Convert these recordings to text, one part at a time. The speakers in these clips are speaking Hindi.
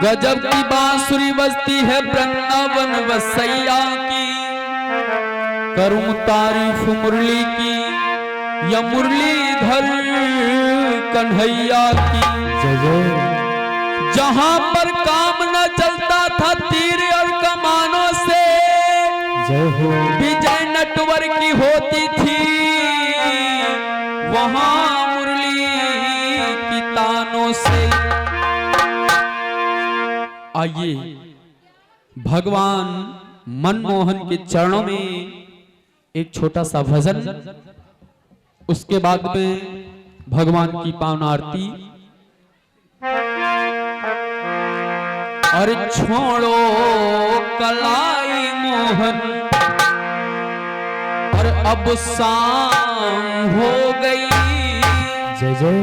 गजब की बांसुरी बजती है वृंदावन वसैया की, करूं तारीफ मुरली की या मुरलीधर कन्हैया की। जहां पर काम न चलता था तीर और कमानों से, विजय नटवर की होती थी वहां मुरली की तानों से। आइए भगवान मनमोहन के चरणों में एक छोटा सा भजन, उसके बाद में भगवान की पावन आरती। अरे छोड़ो कलाई मोहन, और अब शाम हो गई, जय जय।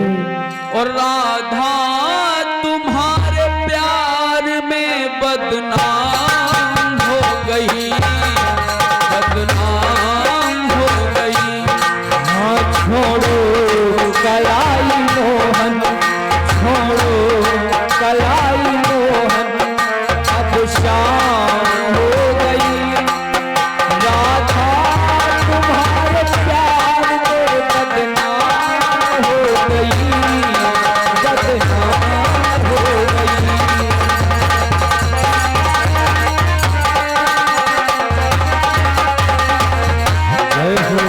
और राधा तुम्हारे प्यार में बदनाम हो गई, बदनाम हो गई। हाँ छोड़ो कलाई मोहन, छोड़ो कलाई मोहन, अब शाम हो गई, राधा तुम्हारे प्यार में बदनाम हो गई, बदनाम हो गई। जय हो।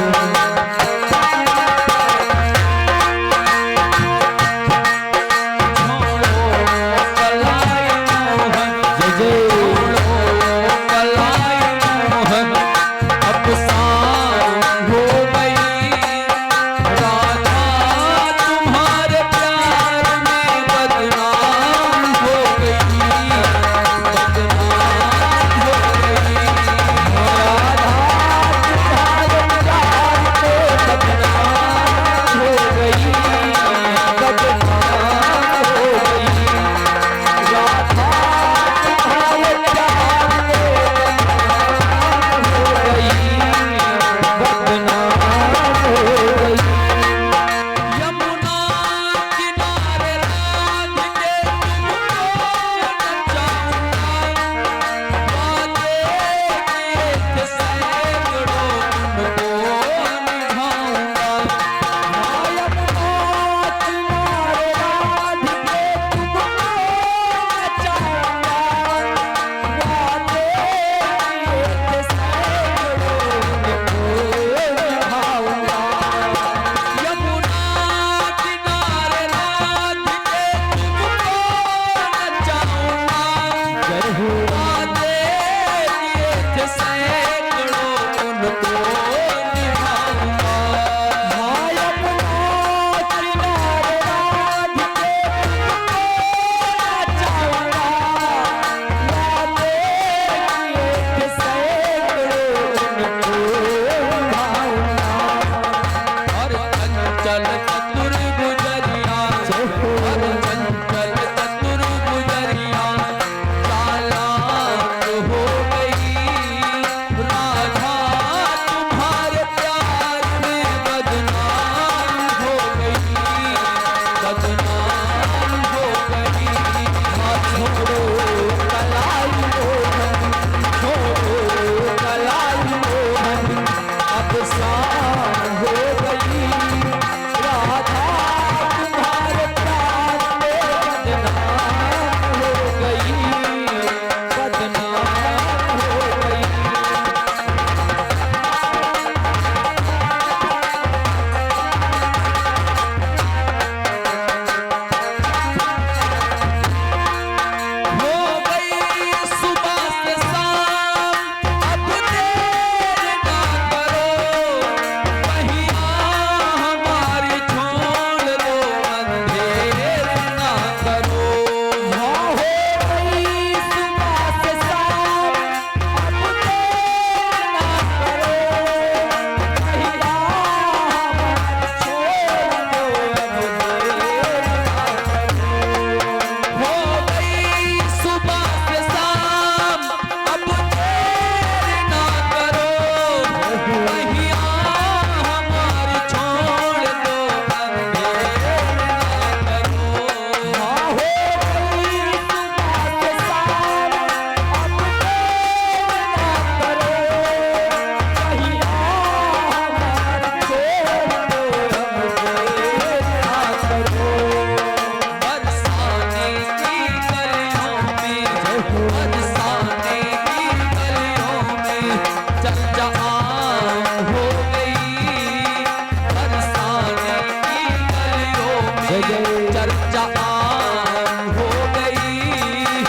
जय जय। चर्चा आम हो गई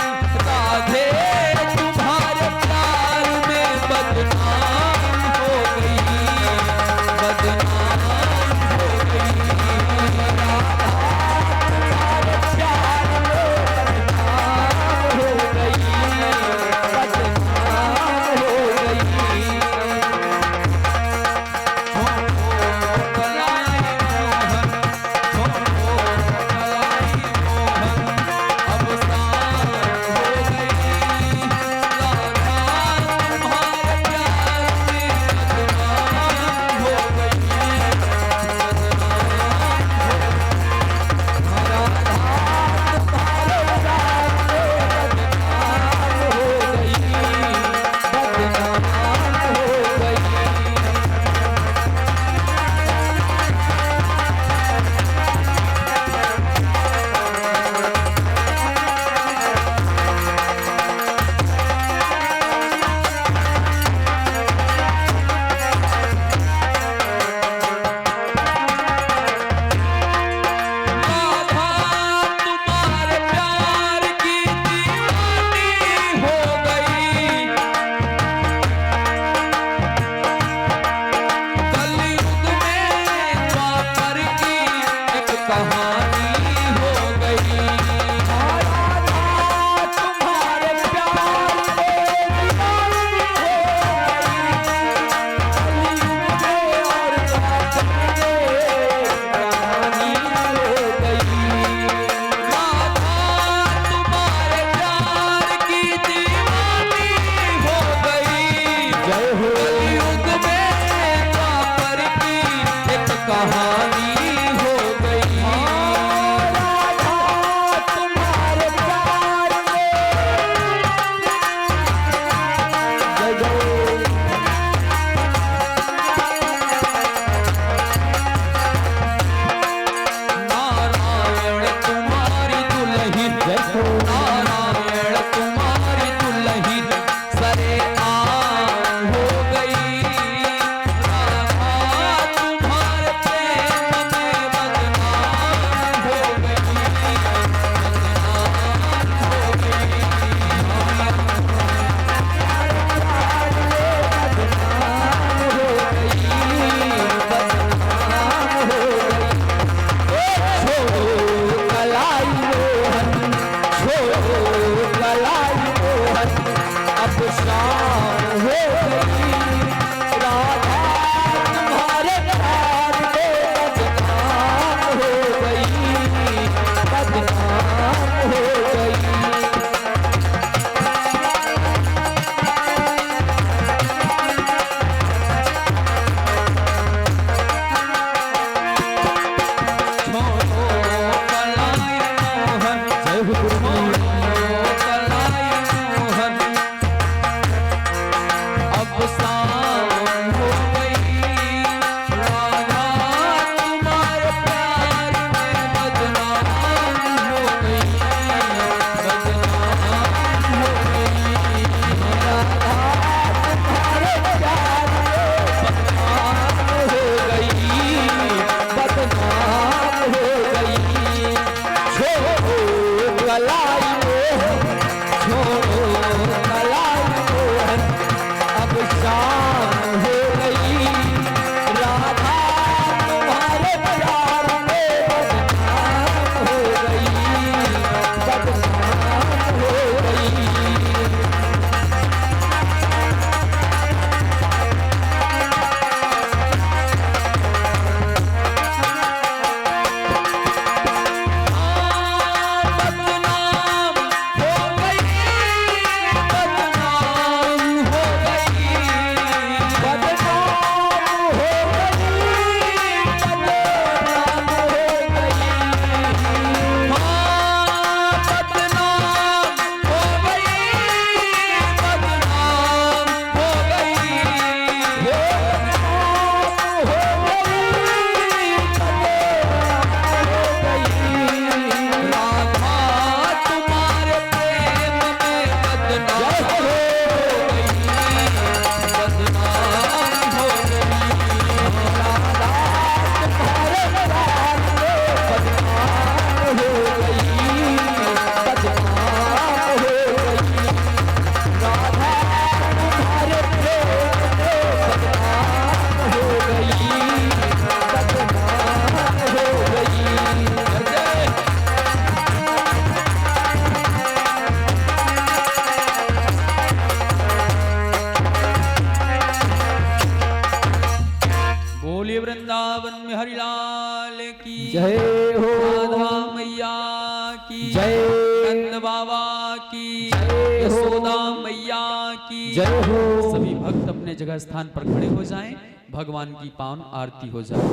राधे तुम्हारे प्यार में बदनाम हो गई, बदनाम हो गई राधा तुम्हारे प्यार में बदनाम हो गई, बदनाम हो गई। जय हो, राधा मैया की जय, नंद बाबा की जय हो, यशोदा मैया की जय हो। सभी भक्त अपने जगह स्थान पर खड़े हो जाएं, भगवान की पावन आरती हो जाए।